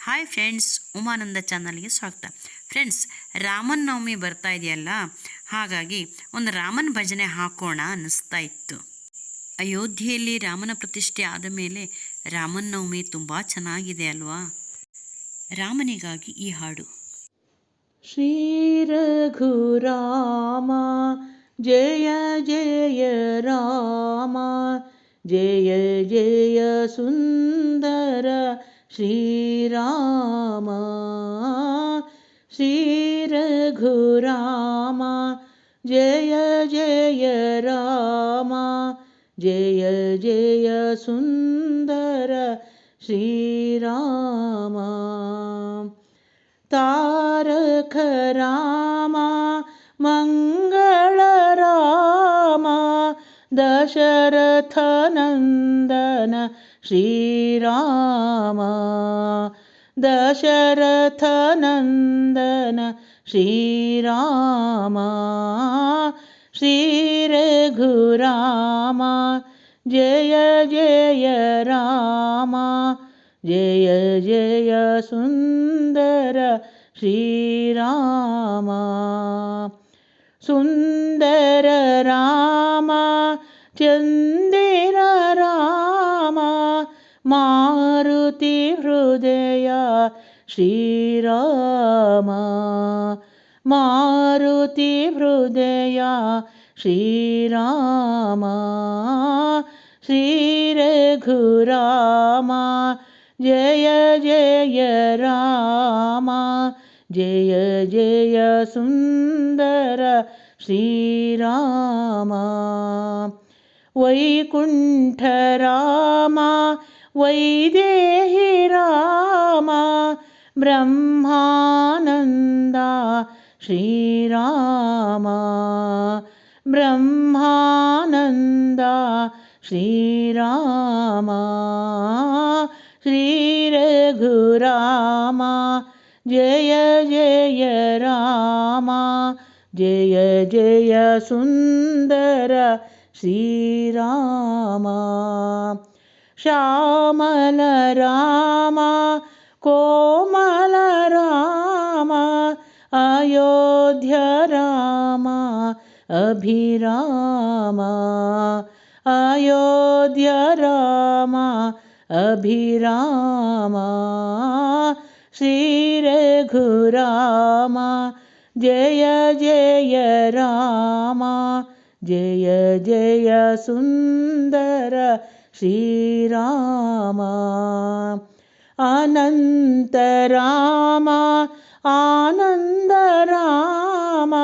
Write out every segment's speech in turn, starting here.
Hi friends, Umananda ಚಾನಲ್ಗೆ ಸ್ವಾಗತ. Friends, ರಾಮನ ನವಮಿ ಬರ್ತಾ ಇದೆಯಲ್ಲ, ಹಾಗಾಗಿ ಒಂದು ರಾಮನ ಭಜನೆ ಹಾಕೋಣ ಅನ್ನಿಸ್ತಾ ಇತ್ತು. ಅಯೋಧ್ಯೆಯಲ್ಲಿ ರಾಮನ ಪ್ರತಿಷ್ಠೆ ಆದ ಮೇಲೆ ರಾಮನ ನವಮಿ ತುಂಬ ಚೆನ್ನಾಗಿದೆ ಅಲ್ವಾ? ರಾಮನಿಗಾಗಿ ಈ ಹಾಡು. ಶ್ರೀ ರಘುರಾಮ ಜಯ ಜಯ ರಾಮ, ಜಯ ಜಯ ಸುಂದರ ಶ್ರೀರಾಮ. ಶ್ರೀ ರಘುರಾಮ ಜಯ ಜಯ ರಾಮ, ಜಯ ಜಯ ಸುಂದರ ಶ್ರೀರಾಮ. ತಾರಕ ರಾಮ ಮಂಗಳ ರಾಮ, ದಶರಥ ನಂದನ ಶ್ರೀರಾಮ. ದಶರಥ ನಂದನ ಶ್ರೀರಾಮ. ಶ್ರೀ ರಘುರಾಮ ಜಯ ಜಯ ರಾಮ, ಜಯ ಜಯ ಸುಂದರ ಶ್ರೀರಾಮ. ಸುಂದರ ರಾಮ ಚಂದಿರ ರಾಮ, ಮಾರುತಿ ಹೃದಯ ಶ್ರೀರಾಮ. ಮಾರುತಿ ಹೃದಯ ಶ್ರೀರಾಮ. ಶ್ರೀ ರಘುರಾಮ ಜಯ ಜಯ ರಾಮ, ಜಯ ಜಯ ಸುಂದರ ಶ್ರೀರಾಮ. ವೈಕುಂಠ ರಾಮ ವೈದೇಹಿ ರಾಮ, ಬ್ರಹ್ಮಾನಂದ ಶ್ರೀರಾಮ. ಬ್ರಹ್ಮಾನಂದ ಶ್ರೀರಾಮ. ಶ್ರೀ ರಘುರಾಮ ಜಯ ಜಯ ರಾಮ, ಜಯ ಜಯ ಸುಂದರ ಶ್ರೀರಾಮ. ಶ್ಯಾಮಲ ರಾಮ ಕೋಮಲ ರಾಮ, ಅಯೋಧ್ಯ ರಾಮ ಅಭಿರಾಮ. ಅಯೋಧ್ಯ ರಾಮ ಅಭಿರಾಮ. ಶ್ರೀ ರಘುರಾಮ ಜಯ ಜಯ ರಾಮ, ಜಯ ಜಯ ಸುಂದರ ಶ್ರೀರಾಮ. ಅನಂತ ರಾಮ ಆನಂದ ರಾಮ,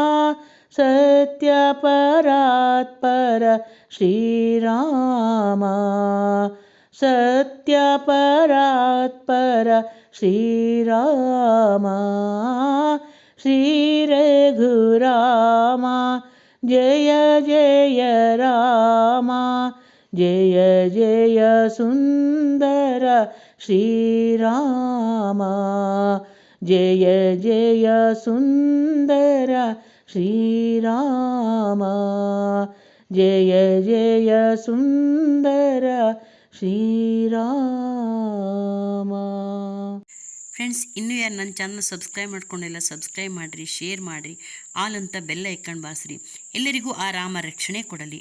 ಸತ್ಯ ಪರಾತ್ಪರ ಶ್ರೀರಾಮ. ಸತ್ಯ ಪರಾತ್ಪರ ಶ್ರೀರಾಮ. ಶ್ರೀ ರಘುರಾಮ ಜಯ ಜಯ ರಾಮ, ಜಯ ಜಯ ಸುಂದರ ಶ್ರೀರಾಮ. ಜಯ ಜಯ ಸುಂದರ ಶ್ರೀರಾಮ. ಜಯ ಜಯ ಸುಂದರ ಶ್ರೀರಾಮ. ಫ್ರೆಂಡ್ಸ್, ಇನ್ನೂ ಯಾರು ನನ್ನ ಚಾನಲ್ ಸಬ್ಸ್ಕ್ರೈಬ್ ಮಾಡ್ಕೊಂಡಿಲ್ಲ, ಸಬ್ಸ್ಕ್ರೈಬ್ ಮಾಡಿರಿ, ಶೇರ್ ಮಾಡಿರಿ, ಆಲ್ ಅಂತ ಬೆಲ್ಲ ಐಕನ್ ಬಾರಿಸ್ರಿ. ಎಲ್ಲರಿಗೂ ಆ ರಾಮ ರಕ್ಷಣೆ ಕೊಡಲಿ.